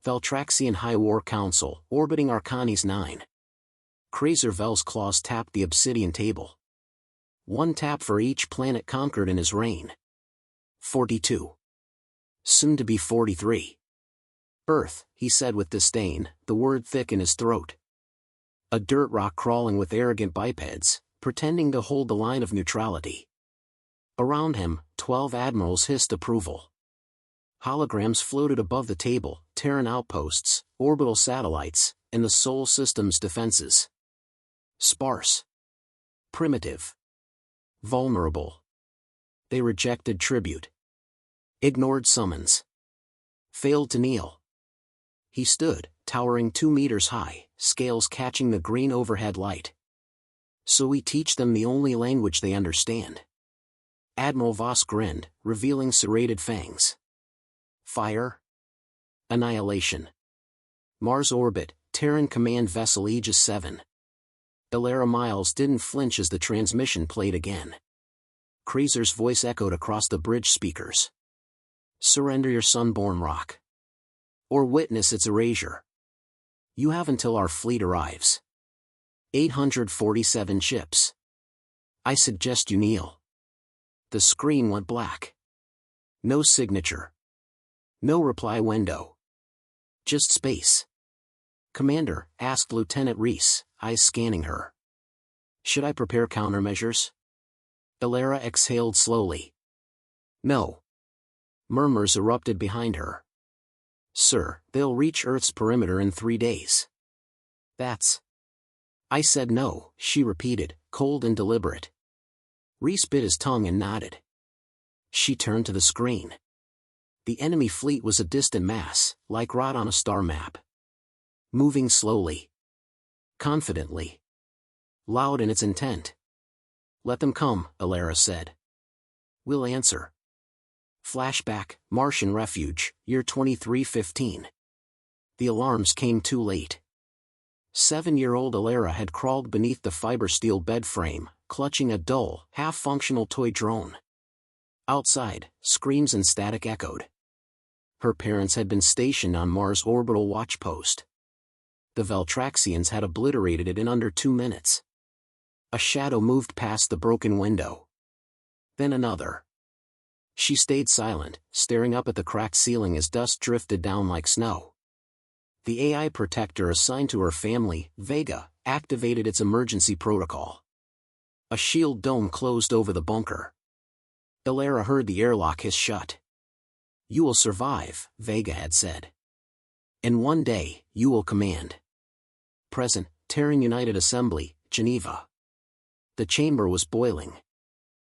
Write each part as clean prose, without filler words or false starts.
Veltraxian High War Council, orbiting Arcanis 9. Krazer Vel's claws tapped the obsidian table. One tap for each planet conquered in his reign. 42. Soon to be 43. Earth, he said with disdain, the word thick in his throat. A dirt rock crawling with arrogant bipeds, pretending to hold the line of neutrality. Around him, 12 admirals hissed approval. Holograms floated above the table, Terran outposts, orbital satellites, and the Sol System's defenses. Sparse. Primitive. Vulnerable. They rejected tribute. Ignored summons. Failed to kneel. He stood, towering 2 meters high, scales catching the green overhead light. So we teach them the only language they understand. Admiral Voss grinned, revealing serrated fangs. Fire. Annihilation. Mars orbit, Terran Command Vessel Aegis 7. Elara Myles didn't flinch as the transmission played again. Krazer's voice echoed across the bridge speakers. Surrender your sunborn rock. Or witness its erasure. You have until our fleet arrives. 847 ships. I suggest you kneel. The screen went black. No signature. No reply window. Just space. Commander, asked Lieutenant Reese, eyes scanning her. Should I prepare countermeasures? Elara exhaled slowly. No. Murmurs erupted behind her. Sir, they'll reach Earth's perimeter in 3 days. That's... I said no, she repeated, cold and deliberate. Reese bit his tongue and nodded. She turned to the screen. The enemy fleet was a distant mass, like rot on a star map. Moving slowly. Confidently. Loud in its intent. Let them come, Elara said. We'll answer. Flashback, Martian refuge, year 2315. The alarms came too late. 7-year-old Elara had crawled beneath the fiber steel bed frame, clutching a dull, half-functional toy drone. Outside, screams and static echoed. Her parents had been stationed on Mars' orbital watch post. The Veltraxians had obliterated it in under 2 minutes. A shadow moved past the broken window. Then another. She stayed silent, staring up at the cracked ceiling as dust drifted down like snow. The AI protector assigned to her family, Vega, activated its emergency protocol. A shield dome closed over the bunker. Elara heard the airlock hiss shut. You will survive, Vega had said. And one day, you will command. Present, Terran United Assembly, Geneva. The chamber was boiling.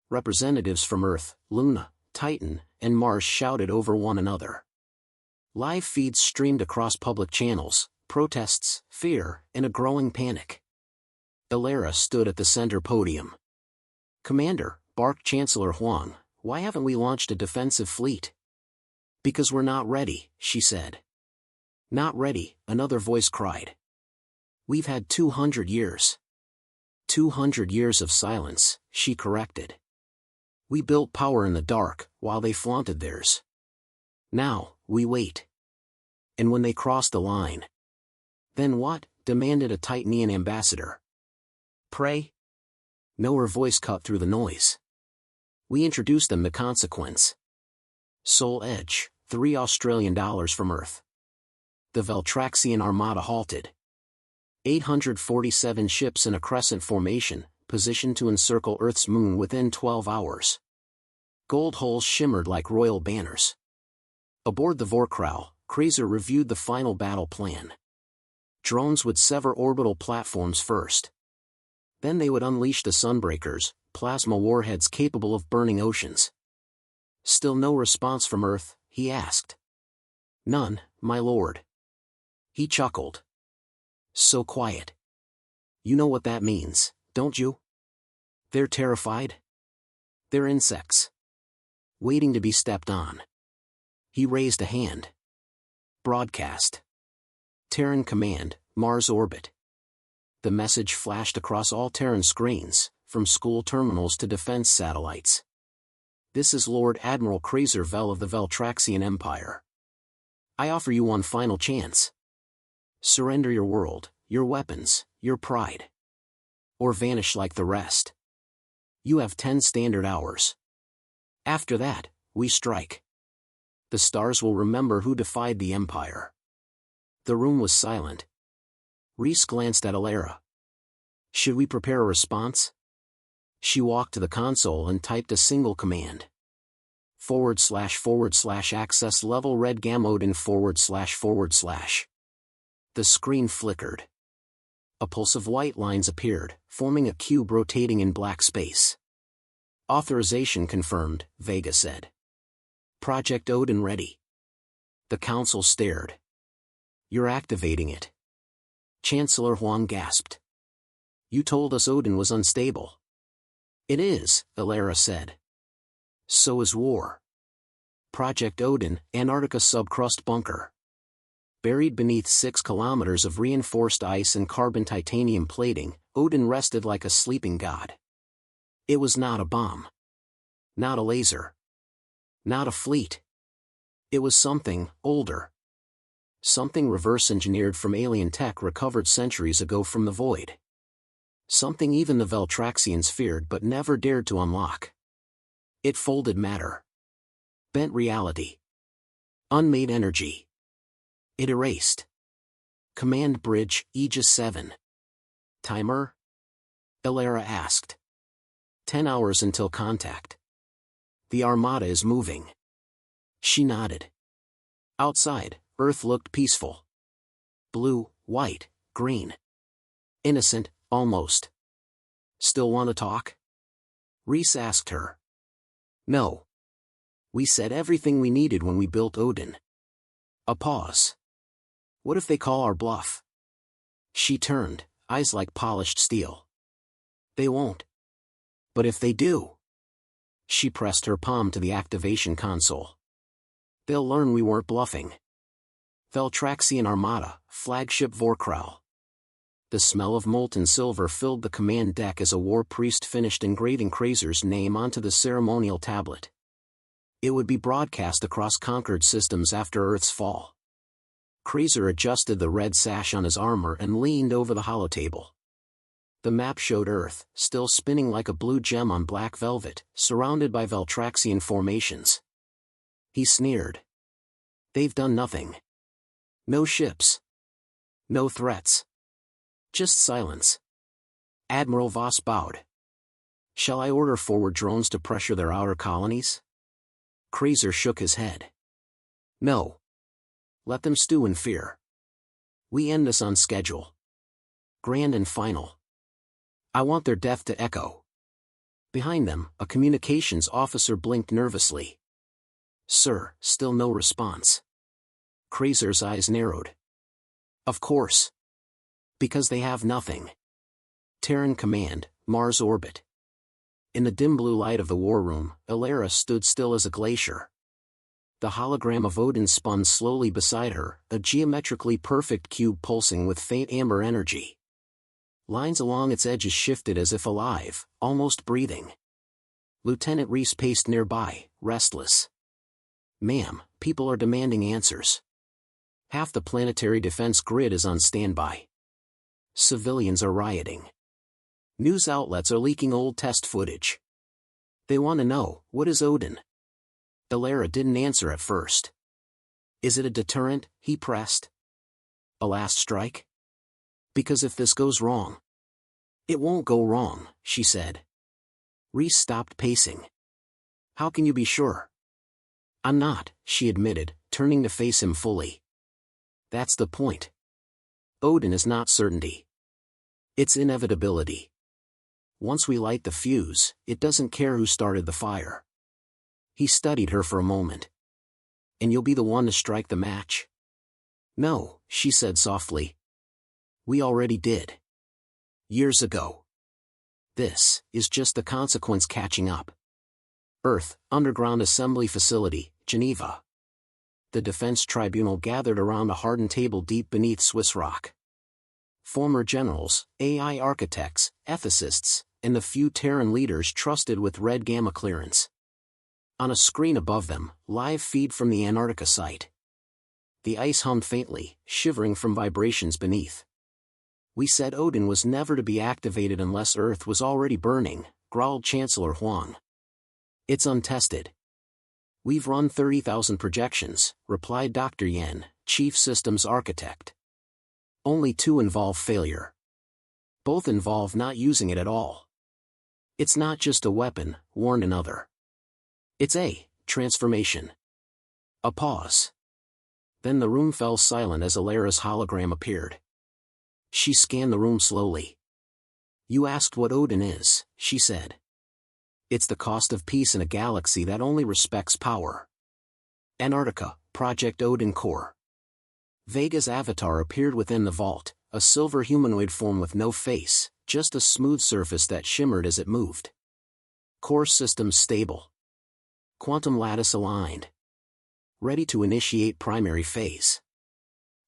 Representatives from Earth, Luna, Titan, and Mars shouted over one another. Live feeds streamed across public channels, protests, fear, and a growing panic. Elara stood at the center podium. Commander, barked Chancellor Huang, why haven't we launched a defensive fleet? Because we're not ready, she said. Not ready, another voice cried. We've had 200 years. 200 years of silence, she corrected. We built power in the dark, while they flaunted theirs. Now, we wait. And when they cross the line. Then what? Demanded a Titanian ambassador. Pray? No, her voice cut through the noise. We introduced them to consequence. Soul Edge, $3 Australian from Earth. The Veltraxian armada halted. 847 ships in a crescent formation, positioned to encircle Earth's moon within 12 hours. Gold hulls shimmered like royal banners. Aboard the Vorkrau, Krazer reviewed the final battle plan. Drones would sever orbital platforms first. Then they would unleash the Sunbreakers, plasma warheads capable of burning oceans. Still no response from Earth, he asked. None, my lord. He chuckled. So quiet. You know what that means, don't you? They're terrified. They're insects. Waiting to be stepped on. He raised a hand. Broadcast. Terran Command, Mars orbit. The message flashed across all Terran screens, from school terminals to defense satellites. This is Lord Admiral Krazer Vel of the Veltraxian Empire. I offer you one final chance. Surrender your world, your weapons, your pride. Or vanish like the rest. You have 10 standard hours. After that, we strike. The stars will remember who defied the Empire. The room was silent. Rhys glanced at Elara. Should we prepare a response? She walked to the console and typed a single command. // access level red gam Odin // The screen flickered. A pulse of white lines appeared, forming a cube rotating in black space. Authorization confirmed, Vega said. Project Odin ready. The council stared. You're activating it. Chancellor Huang gasped. You told us Odin was unstable. It is, Elara said. So is war. Project Odin, Antarctica subcrust bunker. Buried beneath 6 kilometers of reinforced ice and carbon titanium plating, Odin rested like a sleeping god. It was not a bomb. Not a laser. Not a fleet. It was something older. Something reverse-engineered from alien tech recovered centuries ago from the void. Something even the Veltraxians feared but never dared to unlock. It folded matter. Bent reality. Unmade energy. It erased. Command bridge, Aegis 7. Timer? Elara asked. 10 hours until contact. The Armada is moving. She nodded. Outside, Earth looked peaceful. Blue, white, green. Innocent, almost. Still want to talk? Rhys asked her. No. We said everything we needed when we built Odin. A pause. What if they call our bluff? She turned, eyes like polished steel. They won't. But if they do? She pressed her palm to the activation console. They'll learn we weren't bluffing. Veltraxian Armada, flagship Vorkral. The smell of molten silver filled the command deck as a war priest finished engraving Krazer's name onto the ceremonial tablet. It would be broadcast across conquered systems after Earth's fall. Krazer adjusted the red sash on his armor and leaned over the holotable. The map showed Earth, still spinning like a blue gem on black velvet, surrounded by Veltraxian formations. He sneered. They've done nothing. No ships. No threats. Just silence. Admiral Voss bowed. Shall I order forward drones to pressure their outer colonies? Krazer shook his head. No. Let them stew in fear. We end this on schedule. Grand and final. I want their death to echo. Behind them, a communications officer blinked nervously. Sir, still no response. Krazer's eyes narrowed. Of course. Because they have nothing. Terran Command, Mars Orbit. In the dim blue light of the war room, Elara stood still as a glacier. The hologram of Odin spun slowly beside her, a geometrically perfect cube pulsing with faint amber energy. Lines along its edges shifted as if alive, almost breathing. Lieutenant Rhys paced nearby, restless. Ma'am, people are demanding answers. Half the planetary defense grid is on standby. Civilians are rioting. News outlets are leaking old test footage. They want to know, what is Odin? Elara didn't answer at first. Is it a deterrent? He pressed. A last strike? Because if this goes wrong. It won't go wrong, she said. Rhys stopped pacing. How can you be sure? I'm not, she admitted, turning to face him fully. That's the point. Odin is not certainty. It's inevitability. Once we light the fuse, it doesn't care who started the fire. He studied her for a moment. And you'll be the one to strike the match? No, she said softly. We already did. Years ago. This is just the consequence catching up. Earth, Underground Assembly Facility, Geneva. The defense tribunal gathered around a hardened table deep beneath Swiss rock. Former generals, AI architects, ethicists, and the few Terran leaders trusted with red gamma clearance. On a screen above them, live feed from the Antarctica site. The ice hummed faintly, shivering from vibrations beneath. "We said Odin was never to be activated unless Earth was already burning," growled Chancellor Huang. "It's untested." "We've run 30,000 projections," replied Dr. Yen, Chief Systems Architect. "Only 2 involve failure. Both involve not using it at all. It's not just a weapon," warned another. "It's a transformation." A pause. Then the room fell silent as Elara's hologram appeared. She scanned the room slowly. "You asked what Odin is," she said. "It's the cost of peace in a galaxy that only respects power. Antarctica, Project Odin Core." Vega's avatar appeared within the vault, a silver humanoid form with no face, just a smooth surface that shimmered as it moved. "Core systems stable. Quantum lattice aligned. Ready to initiate primary phase."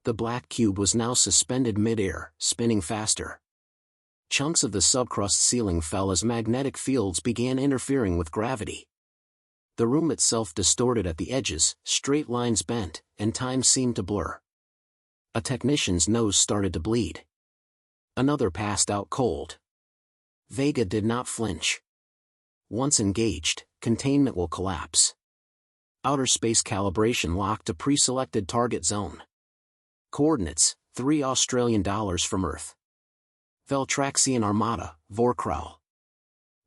The black cube was now suspended mid-air, spinning faster. Chunks of the subcrust ceiling fell as magnetic fields began interfering with gravity. The room itself distorted at the edges, straight lines bent, and time seemed to blur. A technician's nose started to bleed. Another passed out cold. Vega did not flinch. Once engaged, containment will collapse. Outer space calibration locked to pre-selected target zone. Coordinates, $3 from Earth. Veltraxian Armada, Vorkrau.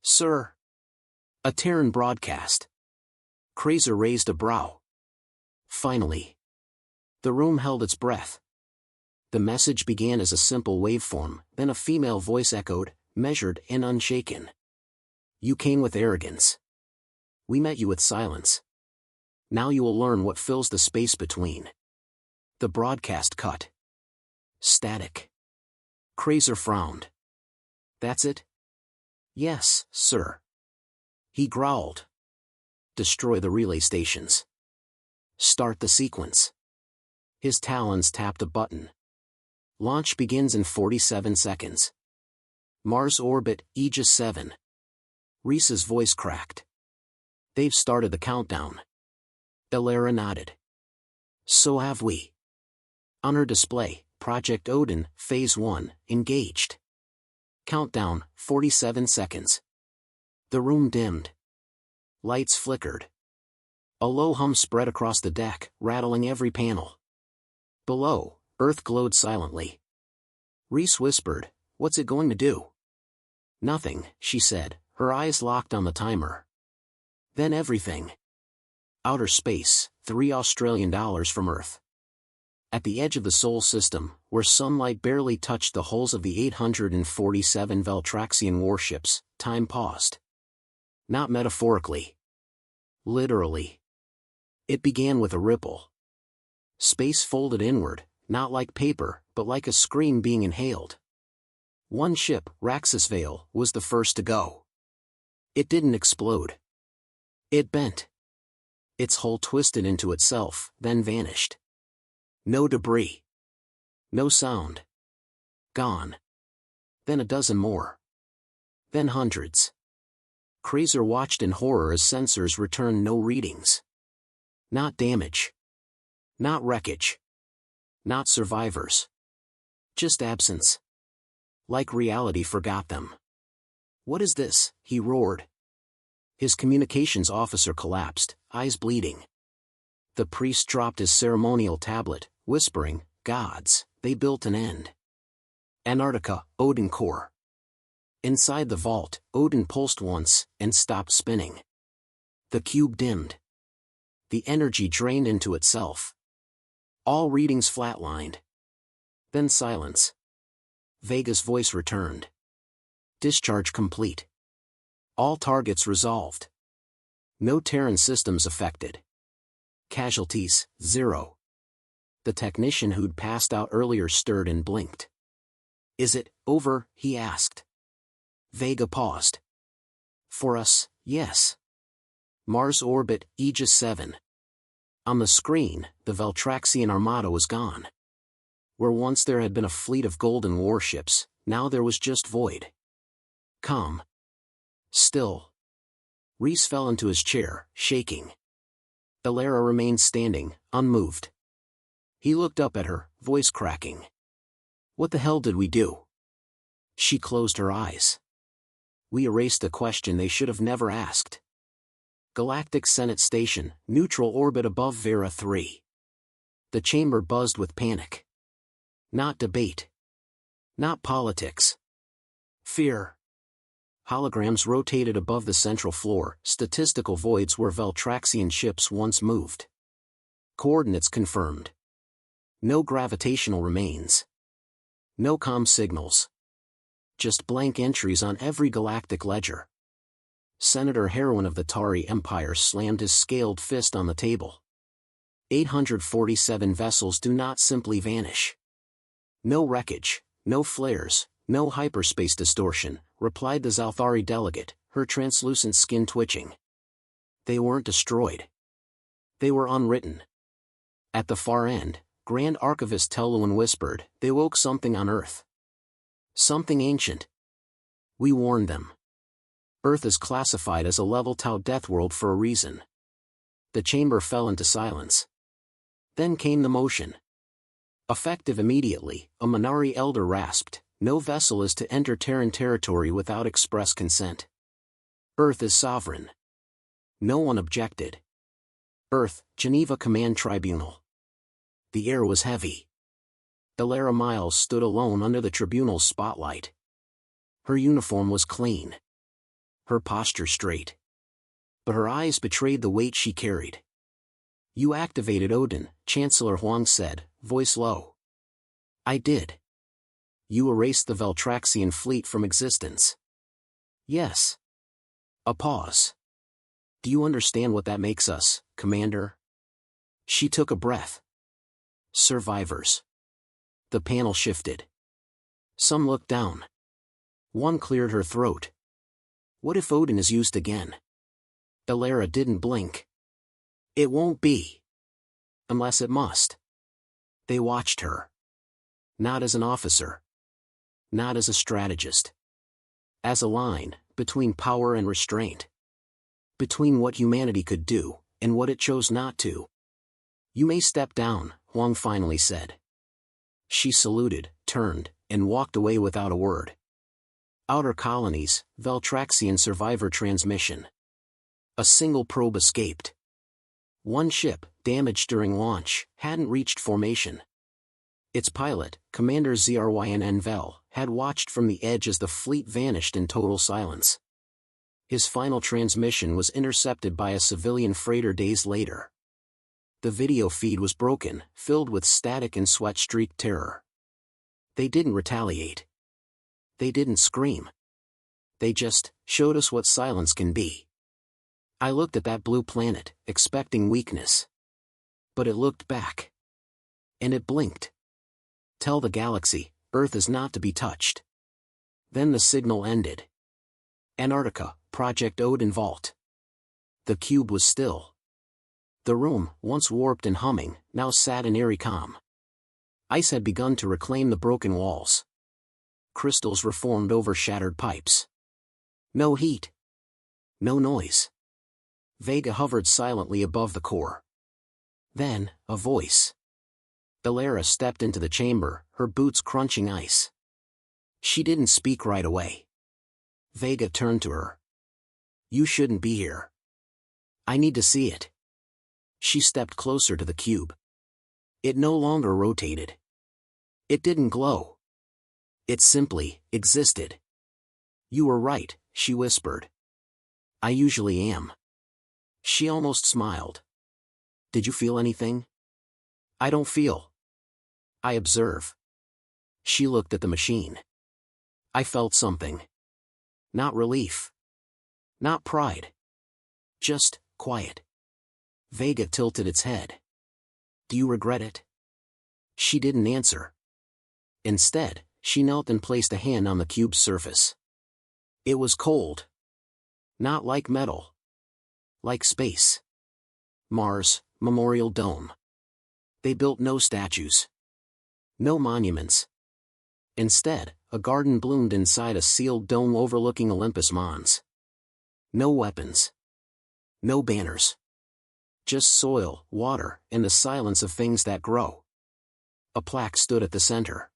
"Sir." A Terran broadcast. Krazer raised a brow. Finally. The room held its breath. The message began as a simple waveform, then a female voice echoed, measured and unshaken. "You came with arrogance. We met you with silence. Now you will learn what fills the space between." The broadcast cut. Static. Krazer frowned. "That's it?" "Yes, sir." He growled. "Destroy the relay stations. Start the sequence." His talons tapped a button. "Launch begins in 47 seconds. Mars orbit, Aegis 7. Reese's voice cracked. "They've started the countdown." Elara nodded. "So have we." On her display, Project Odin, Phase 1, engaged. Countdown, 47 seconds. The room dimmed. Lights flickered. A low hum spread across the deck, rattling every panel. Below, Earth glowed silently. Reese whispered, "What's it going to do?" "Nothing," she said, her eyes locked on the timer. Then everything. Outer space, $3 from Earth. At the edge of the Sol system, where sunlight barely touched the hulls of the 847 Veltraxian warships, time paused. Not metaphorically. Literally. It began with a ripple. Space folded inward, not like paper, but like a screen being inhaled. One ship, Raxusvale, was the first to go. It didn't explode. It bent. Its hull twisted into itself, then vanished. No debris. No sound. Gone. Then a dozen more. Then hundreds. Krazer watched in horror as sensors returned no readings. Not damage. Not wreckage. Not survivors. Just absence. Like reality forgot them. "What is this?" he roared. His communications officer collapsed, eyes bleeding. The priest dropped his ceremonial tablet, whispering, "Gods, they built an end." Antarctica, Odin Core. Inside the vault, Odin pulsed once, and stopped spinning. The cube dimmed. The energy drained into itself. All readings flatlined. Then silence. Vega's voice returned. "Discharge complete. All targets resolved. No Terran systems affected. Casualties, 0. The technician who'd passed out earlier stirred and blinked. "Is it over?" he asked. Vega paused. "For us, yes. Mars orbit, Aegis 7. On the screen, the Veltraxian Armada was gone. Where once there had been a fleet of golden warships, now there was just void. Calm. Still. Reese fell into his chair, shaking. Elara remained standing, unmoved. He looked up at her, voice cracking. What the hell did we do? She closed her eyes. We erased a question they should have never asked. Galactic Senate Station, neutral orbit above Vera 3. The chamber buzzed with panic. Not debate. Not politics. Fear. Holograms rotated above the central floor, statistical voids where Veltraxian ships once moved. Coordinates confirmed. No gravitational remains. No comm signals. Just blank entries on every galactic ledger. Senator Heroin of the Tari Empire slammed his scaled fist on the table. 847 vessels do not simply vanish. No wreckage, no flares, no hyperspace distortion, replied the Zalthari delegate, her translucent skin twitching. They weren't destroyed. They were unwritten. At the far end, Grand Archivist Teluan whispered, they woke something on Earth. Something ancient. We warned them. Earth is classified as a level Tau death world for a reason. The chamber fell into silence. Then came the motion. Effective immediately, a Minari elder rasped, no vessel is to enter Terran territory without express consent. Earth is sovereign. No one objected. Earth, Geneva Command Tribunal. The air was heavy. Elara Myles stood alone under the tribunal's spotlight. Her uniform was clean. Her posture straight. But her eyes betrayed the weight she carried. You activated Odin, Chancellor Huang said, voice low. I did. You erased the Veltraxian fleet from existence. Yes. A pause. Do you understand what that makes us, Commander? She took a breath. Survivors. The panel shifted. Some looked down. One cleared her throat. What if Odin is used again? Elara didn't blink. It won't be. Unless it must. They watched her. Not as an officer. Not as a strategist. As a line, between power and restraint. Between what humanity could do, and what it chose not to. You may step down, Huang finally said. She saluted, turned, and walked away without a word. Outer colonies, Veltraxian survivor transmission. A single probe escaped. One ship, damaged during launch, hadn't reached formation. Its pilot, Commander Zryn Vel, had watched from the edge as the fleet vanished in total silence. His final transmission was intercepted by a civilian freighter days later. The video feed was broken, filled with static and sweat-streaked terror. They didn't retaliate. They didn't scream. They just showed us what silence can be. I looked at that blue planet, expecting weakness. But it looked back. And it blinked. Tell the galaxy, Earth is not to be touched. Then the signal ended. Antarctica, Project Odin Vault. The cube was still. The room, once warped and humming, now sat in eerie calm. Ice had begun to reclaim the broken walls. Crystals reformed over shattered pipes. No heat. No noise. Vega hovered silently above the core. Then, a voice. Elara stepped into the chamber, her boots crunching ice. She didn't speak right away. Vega turned to her. You shouldn't be here. I need to see it. She stepped closer to the cube. It no longer rotated. It didn't glow. It simply existed. You were right, she whispered. I usually am. She almost smiled. Did you feel anything? I don't feel. I observe. She looked at the machine. I felt something. Not relief. Not pride. Just quiet. Vega tilted its head. Do you regret it? She didn't answer. Instead, she knelt and placed a hand on the cube's surface. It was cold. Not like metal. Like space. Mars, Memorial Dome. They built no statues. No monuments. Instead, a garden bloomed inside a sealed dome overlooking Olympus Mons. No weapons. No banners. Just soil, water, and the silence of things that grow. A plaque stood at the center.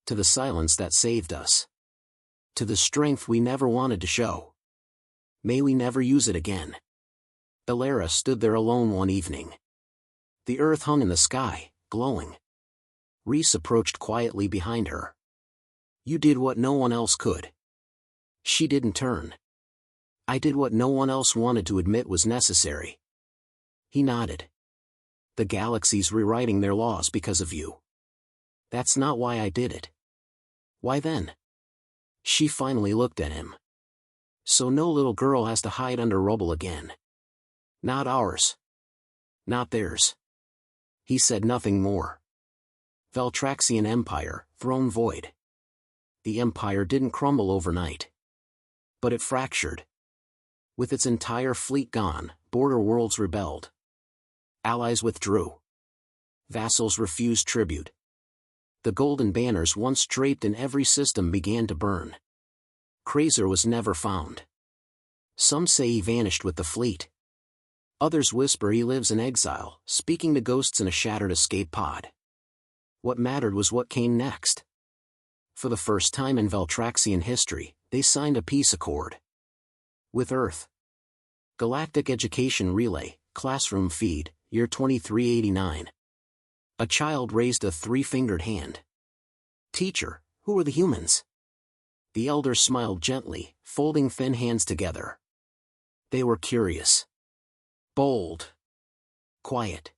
To the silence that saved us. To the strength we never wanted to show. May we never use it again. Elara stood there alone one evening. The earth hung in the sky, glowing. Rhys approached quietly behind her. You did what no one else could. She didn't turn. I did what no one else wanted to admit was necessary. He nodded. The galaxy's rewriting their laws because of you. That's not why I did it. Why then? She finally looked at him. So no little girl has to hide under rubble again. Not ours. Not theirs. He said nothing more. Valtraxian Empire, throne void. The Empire didn't crumble overnight. But it fractured. With its entire fleet gone, border worlds rebelled. Allies withdrew. Vassals refused tribute. The golden banners once draped in every system began to burn. Krazer was never found. Some say he vanished with the fleet. Others whisper he lives in exile, speaking to ghosts in a shattered escape pod. What mattered was what came next. For the first time in Valtraxian history, they signed a peace accord. With Earth. Galactic Education Relay, Classroom Feed, year 2389. A child raised a three-fingered hand. Teacher, who are the humans? The elder smiled gently, folding thin hands together. They were curious. Bold. Quiet.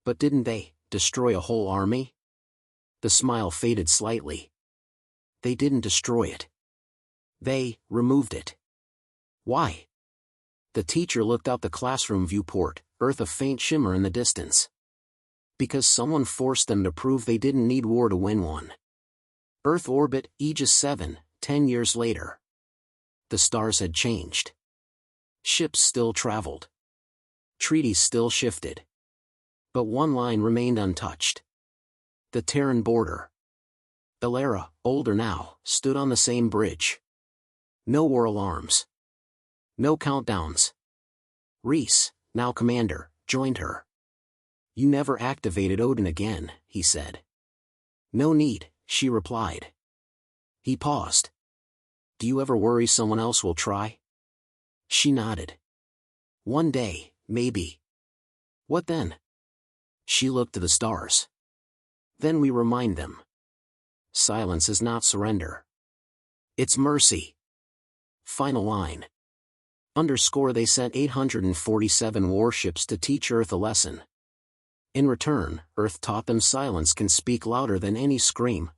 But didn't they destroy a whole army? The smile faded slightly. They didn't destroy it. They removed it. Why? The teacher looked out the classroom viewport, Earth a faint shimmer in the distance. Because someone forced them to prove they didn't need war to win one. Earth orbit, Aegis 7, 10 years later. The stars had changed. Ships still traveled. Treaties still shifted. But one line remained untouched. The Terran border. Elara, older now, stood on the same bridge. No war alarms. No countdowns. Rhys, now commander, joined her. You never activated Odin again, he said. No need, she replied. He paused. Do you ever worry someone else will try? She nodded. One day, maybe. What then? She looked to the stars. Then we remind them. Silence is not surrender. It's mercy. Final line. They sent 847 warships to teach Earth a lesson. In return, Earth taught them silence can speak louder than any scream.